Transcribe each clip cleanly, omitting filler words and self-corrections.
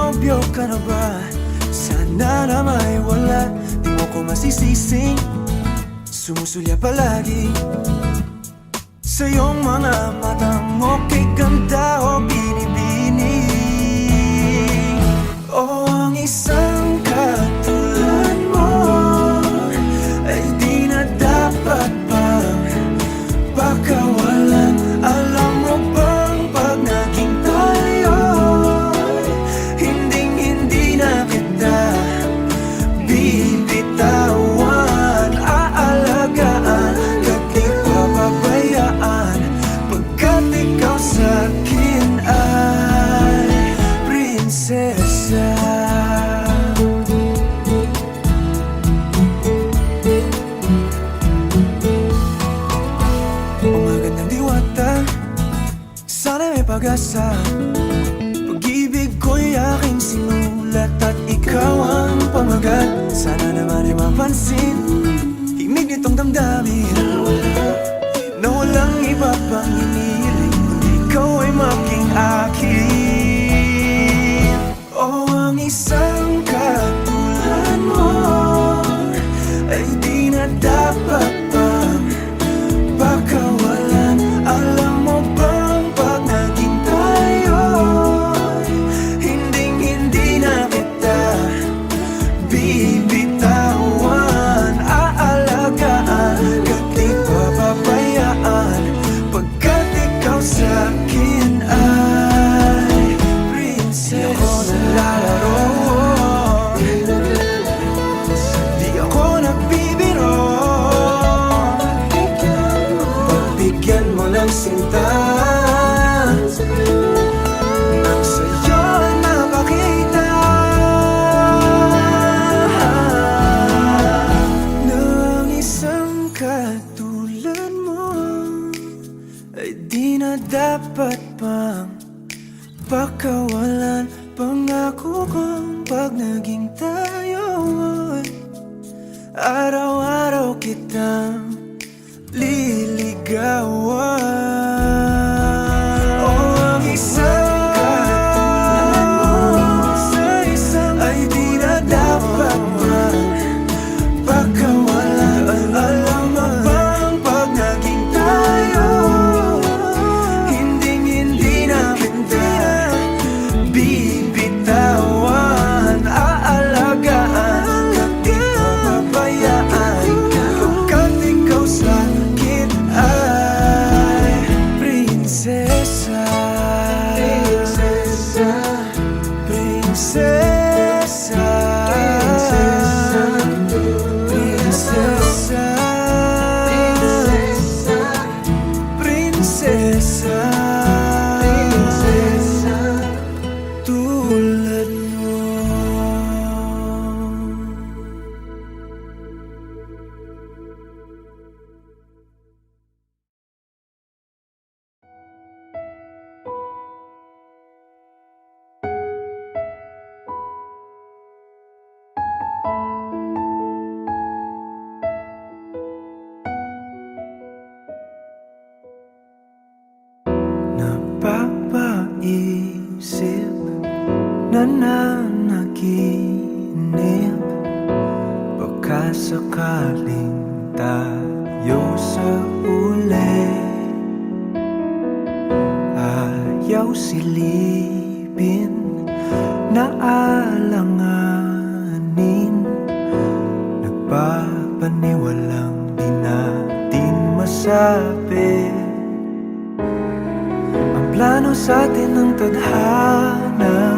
nobyo ka na ba? Sana na may wala, di mo ko masisising sumusulya palagi sa iyong mga matang okay ganda o binibini. O ang isang katulad mo ay di na dapat pang pakawalan. Alam mo bang pag naging tayo, hindi na kita bibitawan. Aalagaan at di papabayaan, pagkat ikaw sa'kin ay prinsesa. Umagandang diwata, sana may pag-asa. Pag-ibig ko'y aking sinulat at ikaw ang pamagat. Sana naman ay mapansin himig nitong damdamin na walang iba pang hiniling kundi ikaw ay maging akin. O ang isang katulad mo ay di na dapat pang pakawalan. Alam mo bang pag naging tayo, hindi na kita bibitawan. Aalagaan at di papabayaan, pagkat ikaw sa'kin ay prinsesa. Di ako naglalaro, di ako nagbibiro. Pagbigyan mo ng sinta, nang sa'yo ay mapakita ng isang katulad mo ay di na dapat pang pakawalan. Pangako kong pag naging tayo ay araw-araw kitang liligawan. O ang isang katulad mo ay di na dapat pakawalan. Alam mo bang pag naging tayo, hindi na kita bibitawan. Aalagaan at di papabayaan, pagkat ikaw sa'kin ay prinsesa. Prinsesa, prinsesa, prinsesa, prinsesa, tulad mo. Napapaisip, nananaginip, baka sakaling tayo sa uli. Ayaw silipin, naalanganin, nagpapaniwalang di natin masabi ang plano sa'tin ng tadhana.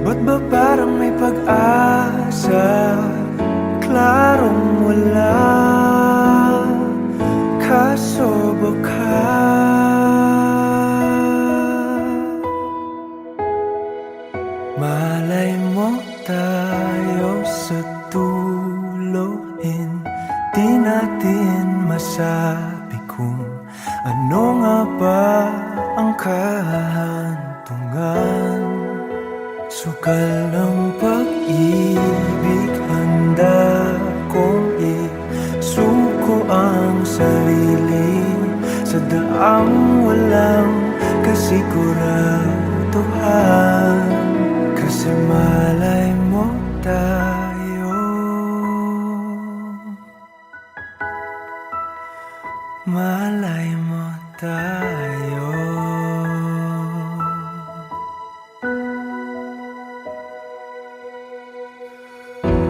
Ba't ba parang may pag-asa? Klarong wala, kaso baka malay mo tayo sa dulo, hindi natin masabi kung ano nga ba ang kahantungan. Sukal ng pag-ibig, handa kong isuko ang sarili sa daang walang kasiguraduhan. Kasi Kasi malay mo tayo, malay mo tayo.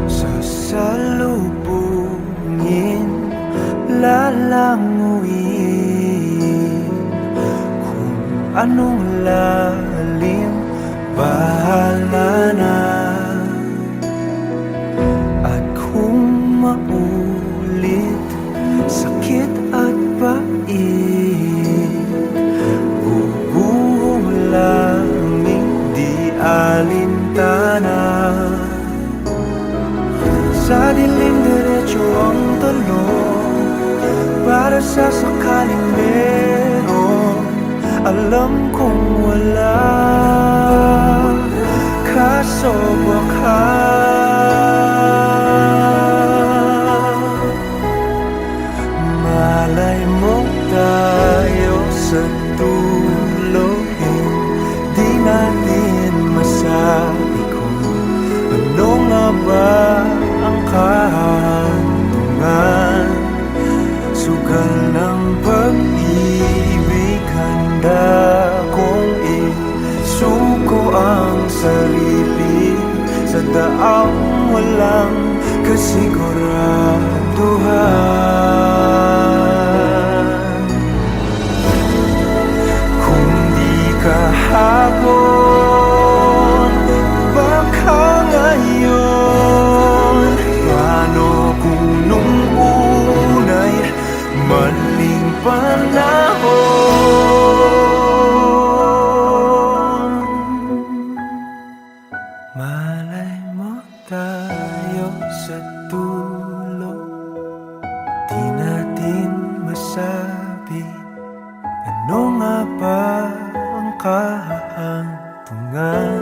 Sasalubungin, lalanguin, kung anong lalim, bahala na. At kung maulit, sakit at pait, bubuhong langing di alintana. Sa dilim diretso ang talon, para sa sakaling meron. Alam kong wala, kaso baka malay mo tayo sa dulo. Hindi natin masabi kung ano nga ba ang kahantungan. Sugal ng pag-ibig, handa kong isuko ang sarili sa daang walang kasiguraduhan. Kung di kahapon, baka ngayon. Paano kung nung unay maling panahon? Malay mo tayo sa dulo, di natin masabi ano nga ba ang kahantungan.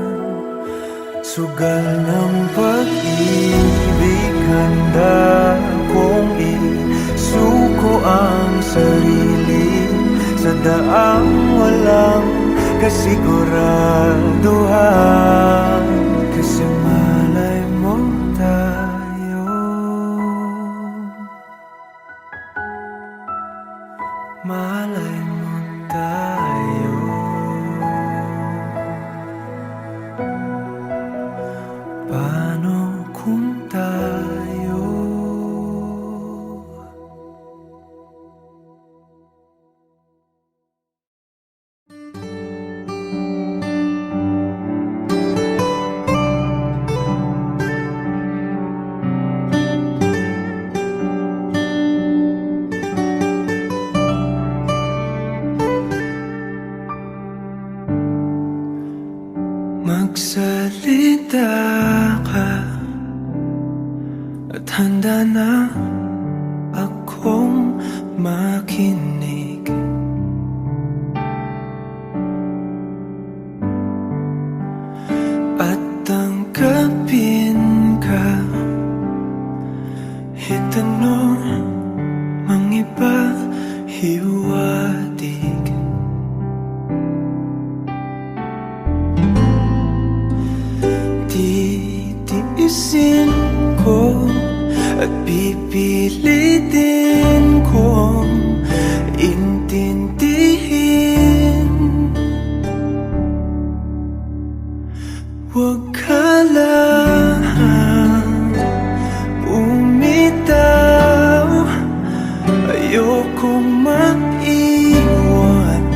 Sugal ng pag-ibig, handa kong isuko ang sarili sa daang walang kasiguraduhan. Kasi malay mo tayo, malay mo tayo. Paano kung tayo magsalita ka at handa na akong makinig. At tanggapin ka, itanong mang iba, hiwatig. Titiisin ko at pipilitin kong intindihin. Huwag ka lang bumitaw, ayokong maiwan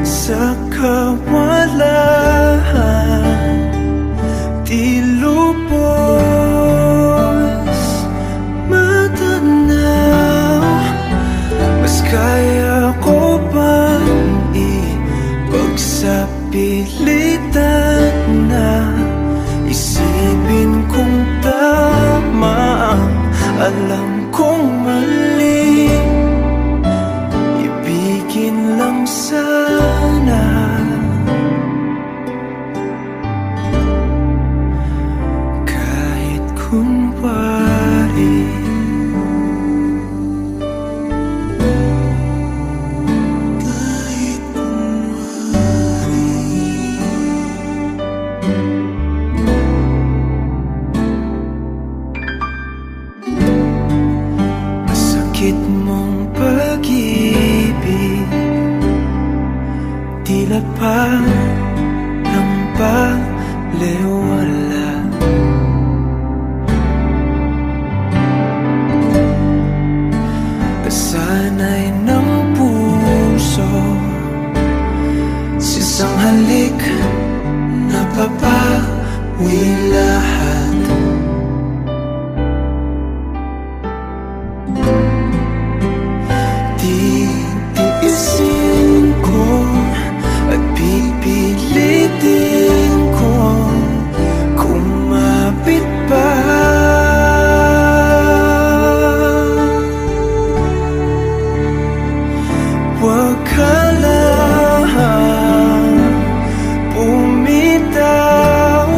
sa kawalan. Di lubos matanaw, mas kaya ko bang ipagsapilitan na isipin kung tama ang alam kong mali. Ibigin lang sana, kunwari. Kahit kunwari. pa ng baliwala. Kasanay ng puso sa isang halik, napapawi lahat. Titiisin ko at pipilitin ko kumapit pa. Huwag ka lang bumitaw,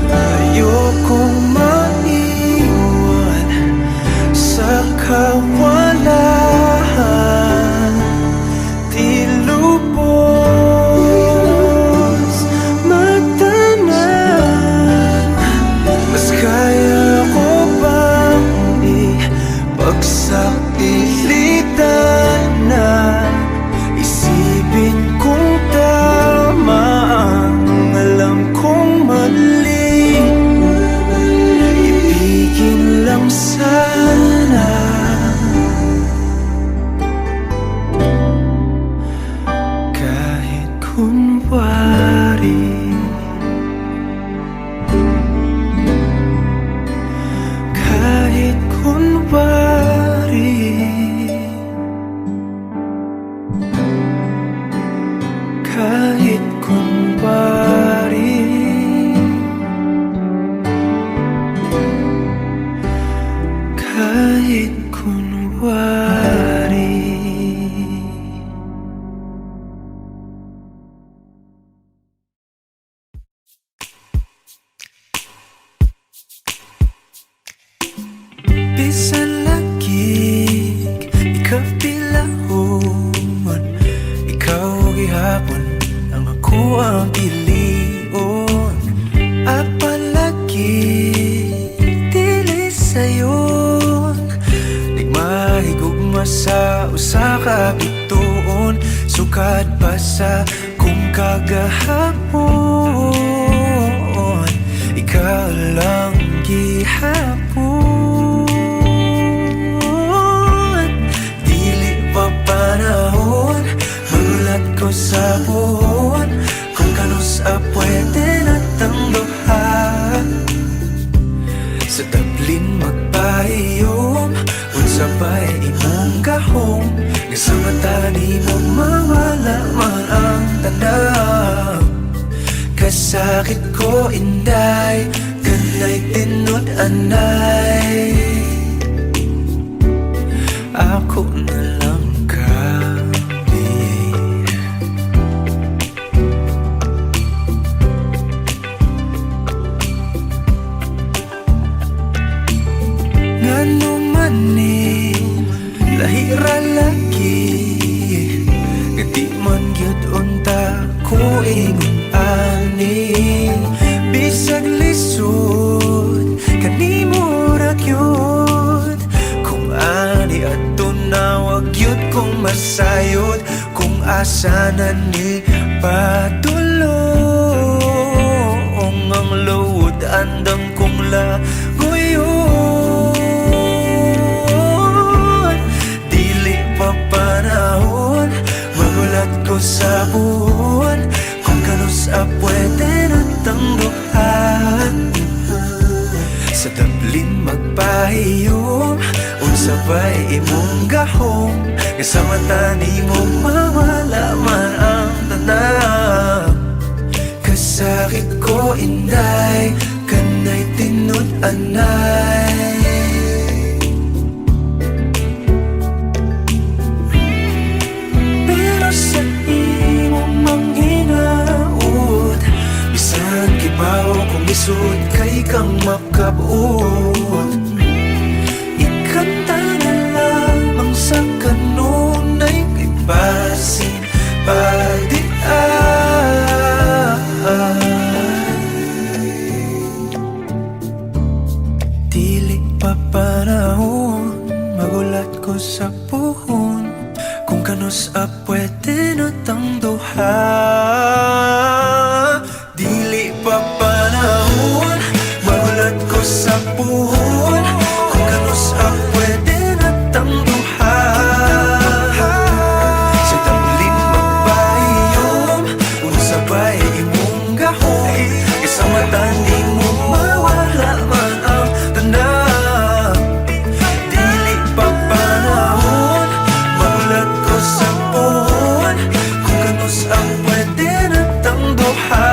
ayokong maiwan sa kawalan. Di lubos magtanong, mas kaya ko bang ipagsapilitan na isipin kung tama ang alam kong mali. Ibigin lang sana kahit kunwari. Kahit kunwari. Kahit kunwari. Kahit kunwari. Bisan lagig ikapilahon, ikaw gihapon ang ako ang pilion. Apalagi dili sayon, nagmahigugma sa usa ka bituon. Sukad pa sa kung kagahapon, ikaw lang gihapon. Dili pa panahon, magulat ko sa buhon kung kanus pwede natang duha. Sa tablin magpahiyom, unsa ba'y imong gahom, nga sa mata ni mo mawala man ang tanaw. Kasakit ko inday, kanay tinod anay, ako na lang kami. Ngano man ni lahira lagi, nga di man gyud unta ko ingon ani. Bisag lisod kanimo ra gyud, kung ani adto na wag gyud kong masayod. Kung asa na ni padulong ang luod andam kong laguyon. Dili pa panahon, magulat ko sa buwan kung kanus pwede natang duhan. Sa tablin magpahiyom, unsa ba'y imong gahom, nga sa mata ni mo mawala man ang tanaw. Kasakit ko inday, kanay tinod anay, pero sa imong manghinaot, bisan kibaw kung isod kay kang makabuot. Ikanta na lamang sa kanunay kay basin pagdian. Dili pa panahon, magulat ko sa puhon kung kanos a pwede na tang duha. Dili pa panahon, magulat ko sa puhon, kung kanos a pwede na tang duha. Sa tamlin magbayom, kung sabay imong gahom, kasama tani mo mawala man ang tanan. Dili pa panahon, magulat ko sa puhon, kung kanos ang pwede na tang duha.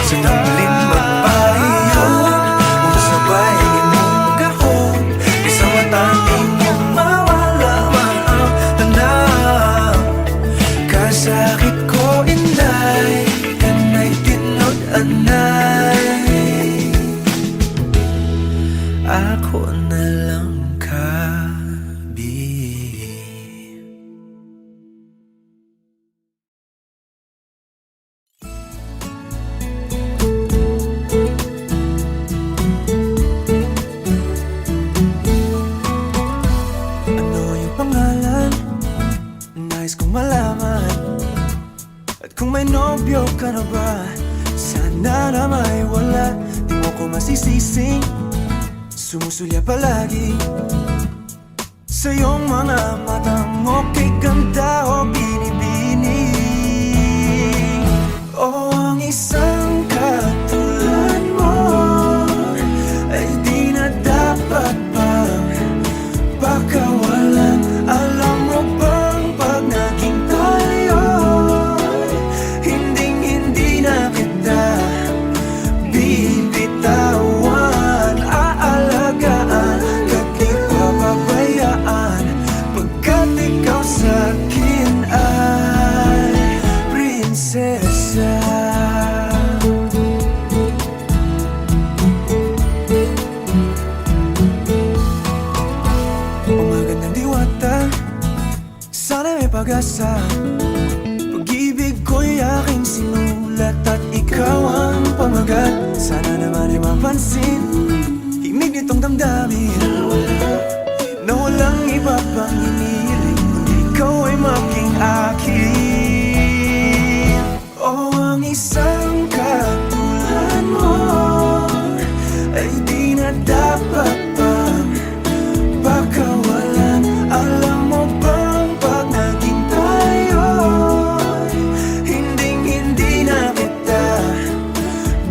Sa tamlin magbayom, kung sabay imong gahom, kasama tani mo mawala man ang tanan. Kasakit ko inday, kanay tinod anay, ako na lang kabi. Ano yung pangalan? Nais kong malaman. At kung may nobyo ka na ba, sana na may wala. Di mo ko masisising, sumusulya palagi sa iyong mga matang okay ganda o binibini. O ang isang katulad mo ay di na dapat pang pakawalan. Alam mo bang pag naging tayo, hindi na kita bibitawan. Aalagaan ka't di papabayaan, pagkat ikaw sa'kin ay prinsesa. Umaga ng diwata, sana may pag-asa. Pag-ibig ko'y aking sinulat at ikaw ang pamagat. Sana naman ay mapansin himig nitong damdamin, na walang iba pang hinihiling kundi ikaw ay maging akin. O ang isang katulad mo ay di na dapat pang pakawalan. Alam mo bang pag naging tayo, hindi na kita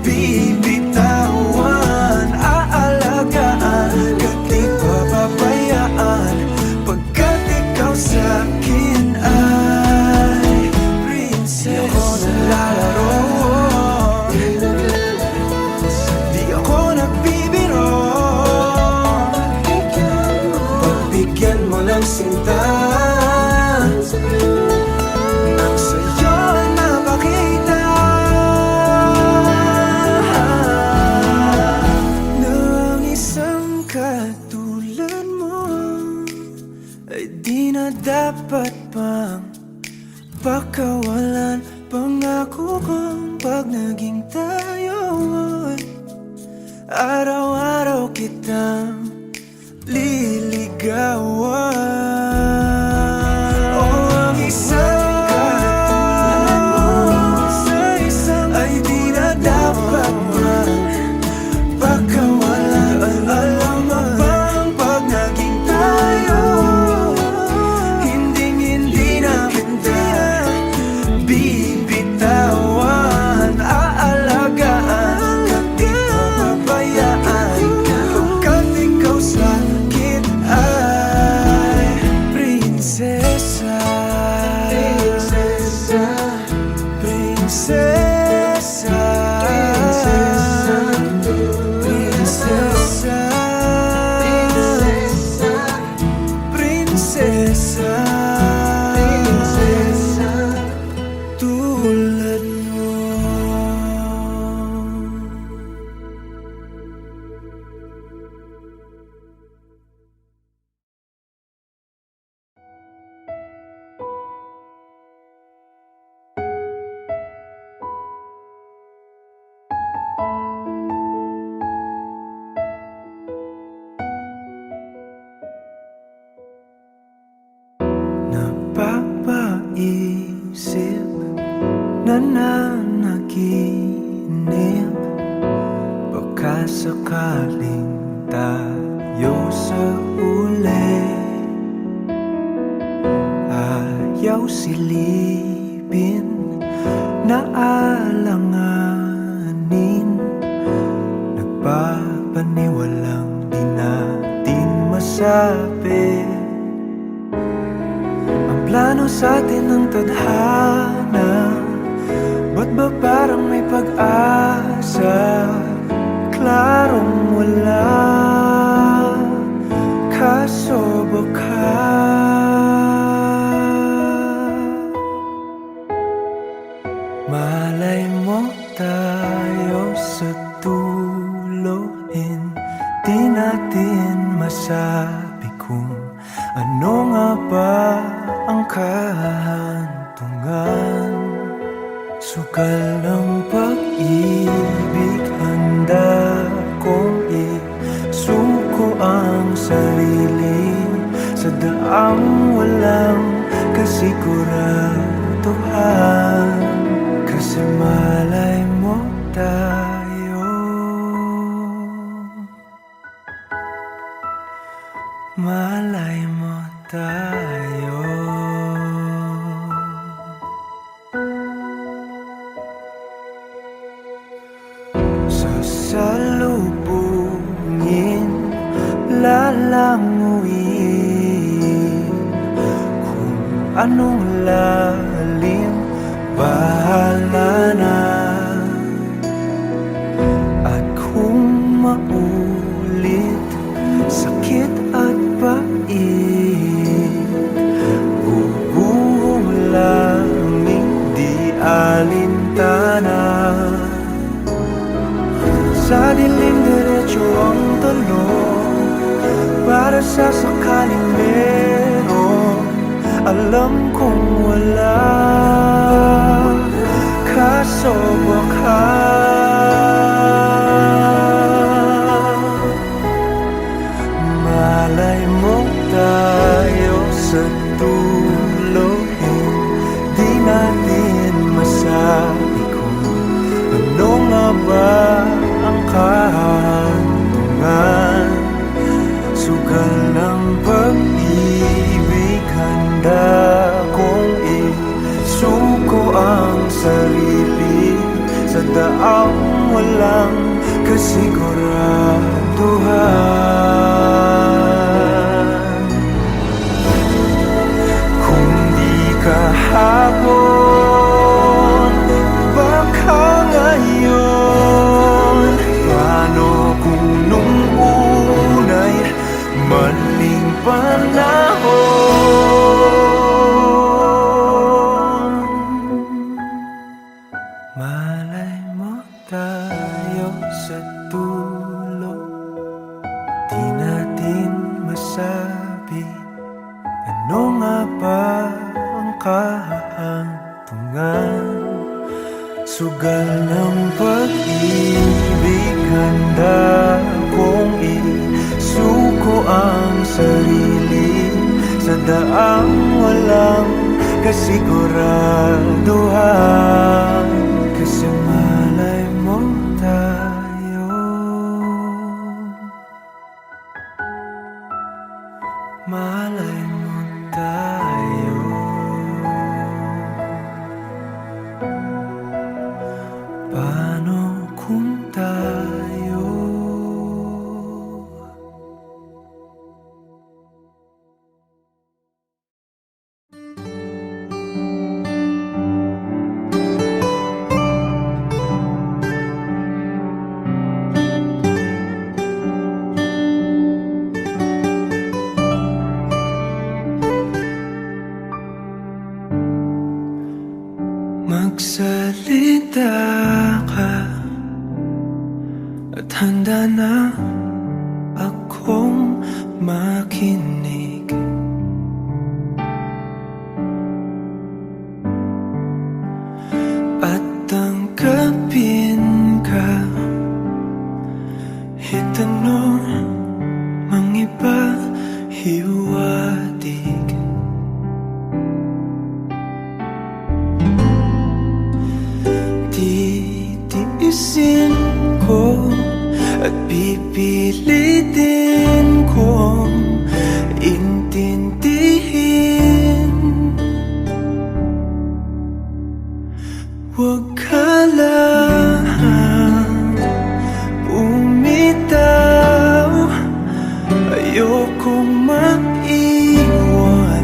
bibitawan. Aalagaan ka't di papabayaan, pagkat ikaw sa'kin ay prinsesa. Di ako naglalaro, di ako nagbibiro. Pagbigyan mo ng sinta, nang sa'yo napakita ng isang katulad mo ay di na dapat pang pakawalan. Pangako kong pag naging tayo, araw-araw kitang liligawan. O ang isang katulad mo ay di na dapat pang pakawalan. Alam mo bang pag naging tayo, hindi na kita bibitawan. Aalagaan ka't di papabayaan, pagkat ikaw sa'kin sakaling tayo sa uli, ayaw silipin na alanganin, nagpapaniwalang di natin masabi. Ang plano sa atin ng tadhana, ba't ba parang may pag-asa? Klarong wala, kaso baka malay mo tayo sa dulo, hindi natin masabi kung ano nga ba ang kahantungan. Sukal ng pag-ibig, handa kong isuko ang sarili sa daang walang kasiguraduhan. Kasi malay mo tayo, malay mo tayo. Sasalubungin, lalanguin, kung anong lalim, bahala na. At kung maulit, sakit at pait, bubuhong langing di alintana. Sa dilim diretso ang talon, para sa sakaling meron. Alam kong wala, kaso baka malay mo tayo sa dulo, hindi natin masabi kung ano nga ba ang kahantungan. Sugal ng pag-ibig, handa kong isuko ang sarili sa daang walang kasiguraduhan. Kung di kahapon, baka ngayon. Paano kung nung unay maling panahon? Malay mo tayo sa dulo, di natin masabi ano nga ba ang kahantungan. Sugal ng pag-ibig, handa kong isuko ang sarili sa daang walang kasiguraduhan. Kasi malay mo tayo, malay mo tayo. Paano kung tayo magsalita ka at handa na akong makinig? At tanggapin ka, itanong mang iba, hiwatig. Titiisin ko at bibigyan Ayokong maiwan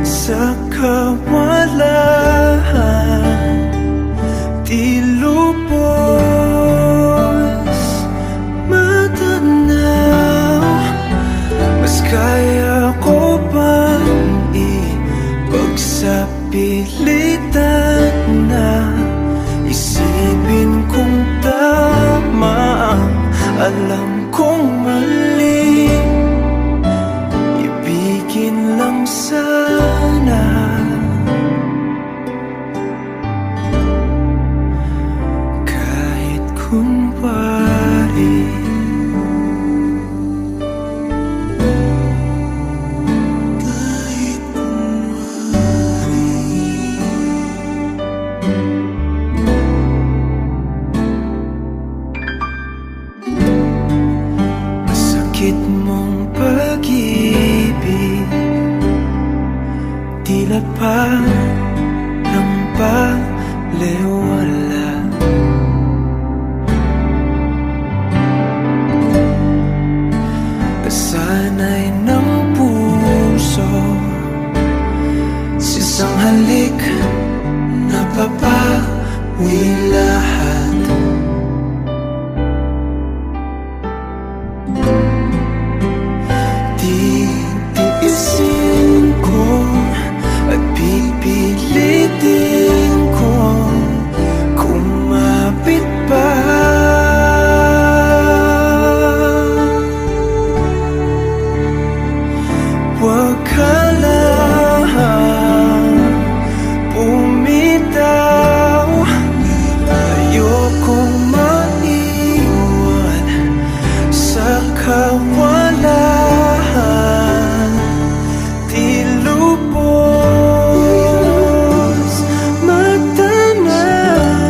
sa kawalan. Di lubos matanaw, mas kaya ko bang ipagsapilitan na isipin kung tama ang alam kong mali. Ibigin lang sana kahit kunwari. Kahit kunwari. Masakit mong pag-ibig, tila pa ng balewala. Kasanay ng puso sa isang halik, napapawi lahat. Titiisin ko at pipilitin ko kumapit pa. Huwag ka lang bumitaw. Ayokong maiwan sa kawalan. Di lubos matanaw,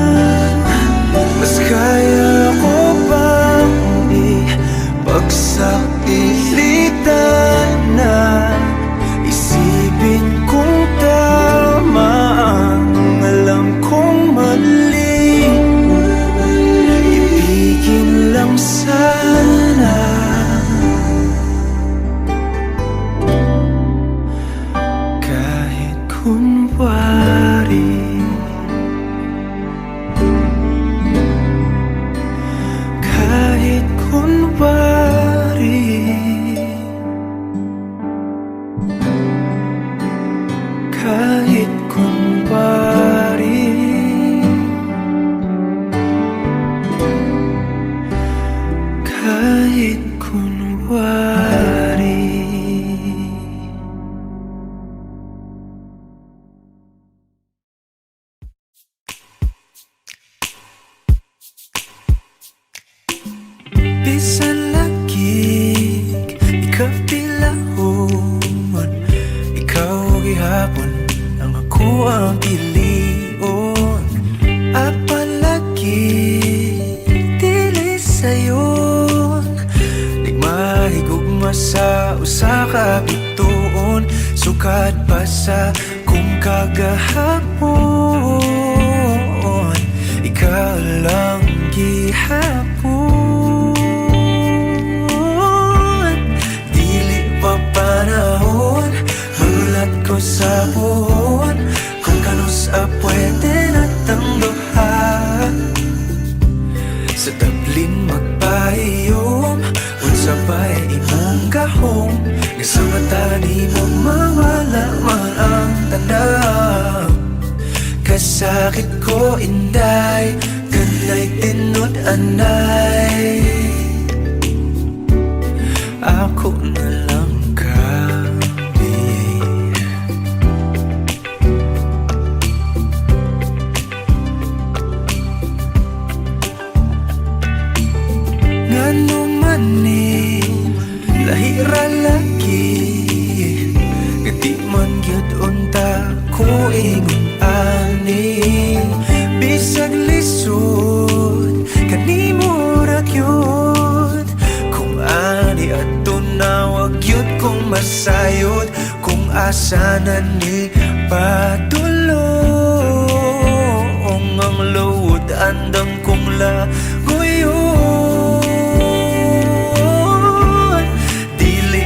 mas kaya ko bang ipagsapilitan na isipin kung tama ang alam kong mali. Ibigin lang sana kahit kunwari. Kahit kunwari. Kahit kunwari. Kahit kunwari. Bisan lagig, ikapilahon, ikaw gihapon ang ako ang pilion. Apalagi dili sayon, di mahigugma sa usa ka bituon. Sukat pa sa kung kagahapon, ikaw lang gihapon. Dili pa panahon, mulat ko sa buhon, kung kanus pwede natang duha. Sa tablin magpahiyom, unsa ba'y imong gahom, nga sa mata di mo mawala man ang tanaw. Kasakit ko inday, kanay tinod anay. Ako na lang kami. Ngano man ni lahira lagi, di man gyud unta ko ingon ani. Bisag lisod kanimo ra gyud, kung ani adto na wag gyud kong masayod. Kung asa na ni padulong ang load, andang kong lagoyon. Dili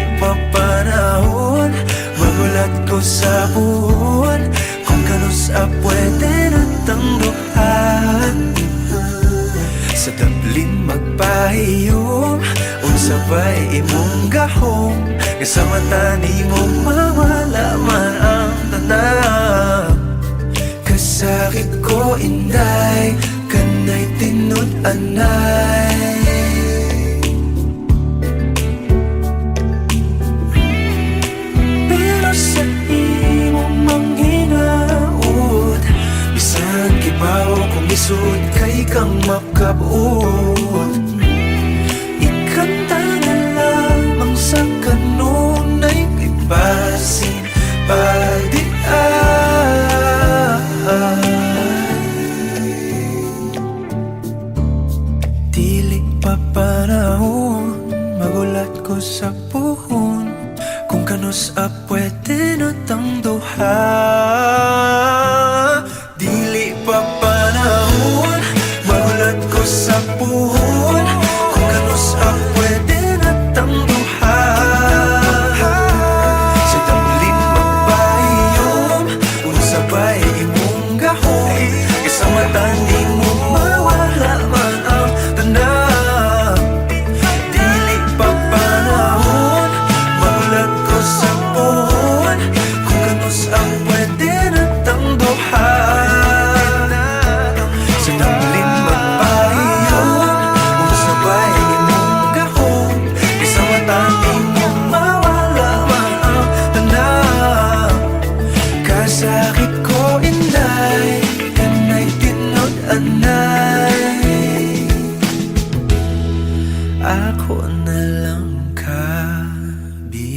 sabay imong gahom, sa mata ni mo mawala man ang tanan. Kasakit ko inday, kanay tinud-anay. Pero sa imong manghinaot, bisan kibaw kung isud kay kang makabuot. Ikanta na lamang sa kanunay kay basin dili pa panahon, magulat ko sa puhon, kung kanus pwede na tang duha. Dili pa panahon, magulat ko sa puhon, kung kanus pwede na tang duha. Sa tamlin magbayom, kung sabay imong gahom, sa mata ni mo mawala man ang tanan. Dili pa panahon, magulat ko sa puhon, kung kanus pwede na tang duha. Sa tamlin magbayom, kung sabay imong gahom, sa mata ni mo mawala man ang tanan. Kasakit ko inday, kanay tinud-anay. Ako na lang kabi.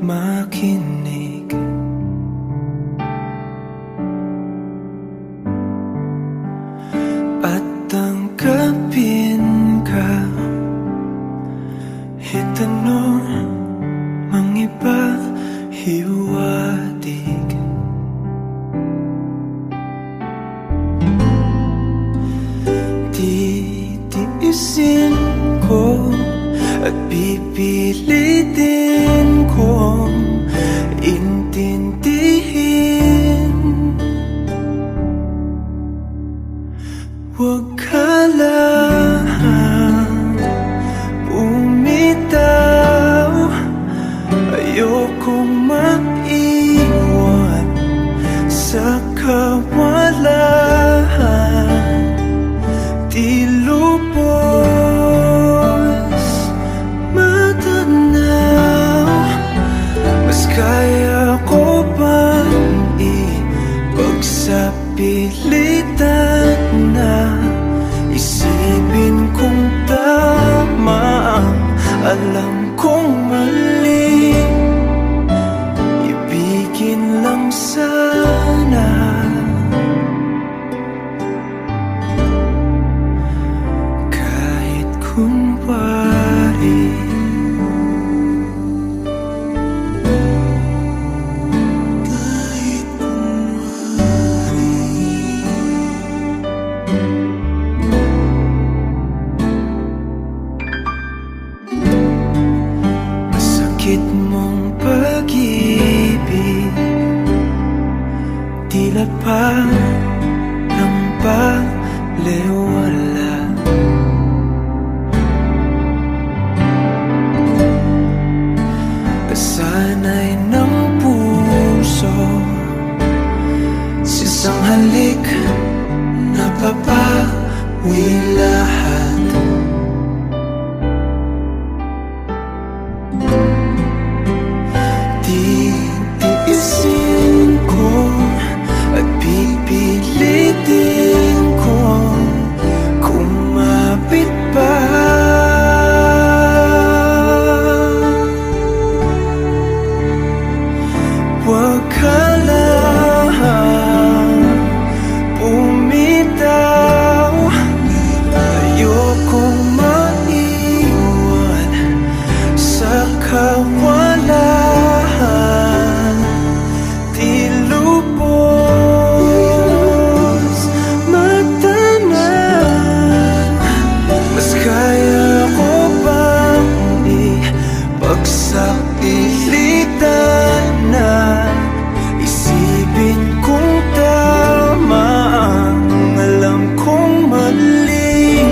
makinig. At tanggapin ka, itanong mang iba, hiwatig. Titiisin ko at pipilitin kong intindihin. Huwag ka lang bumitaw, ayokong maiwan sa kawalan. Di lubos matanaw, mas kaya ko bang ipagsapilitan na isipin kong tama ang alam kong mali. Ibigin lang sana, kahit kunwari. Kahit kunwari. Masakit mong pag-ibig, tila pa ng balewala. Kasanay ng puso sa isang halik, napapawi lahat. Titiisin ko at pipilitin kong kumapit pa. Huwag ka lang bumitaw, ayokong maiwan sa kawalan. Di lubos matanaw, mas kaya ko bang ipagsapilitan na isipin kong tama ang alam kong mali.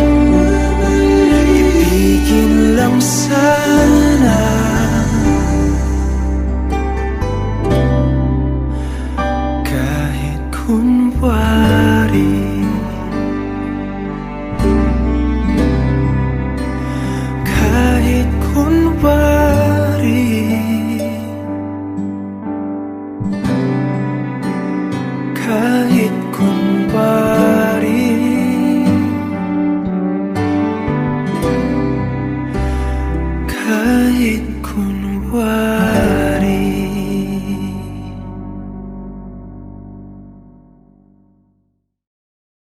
Ibigin lang sana, kahit kunwari. Kahit kunwari. Kahit kunwari. Kahit kunwari.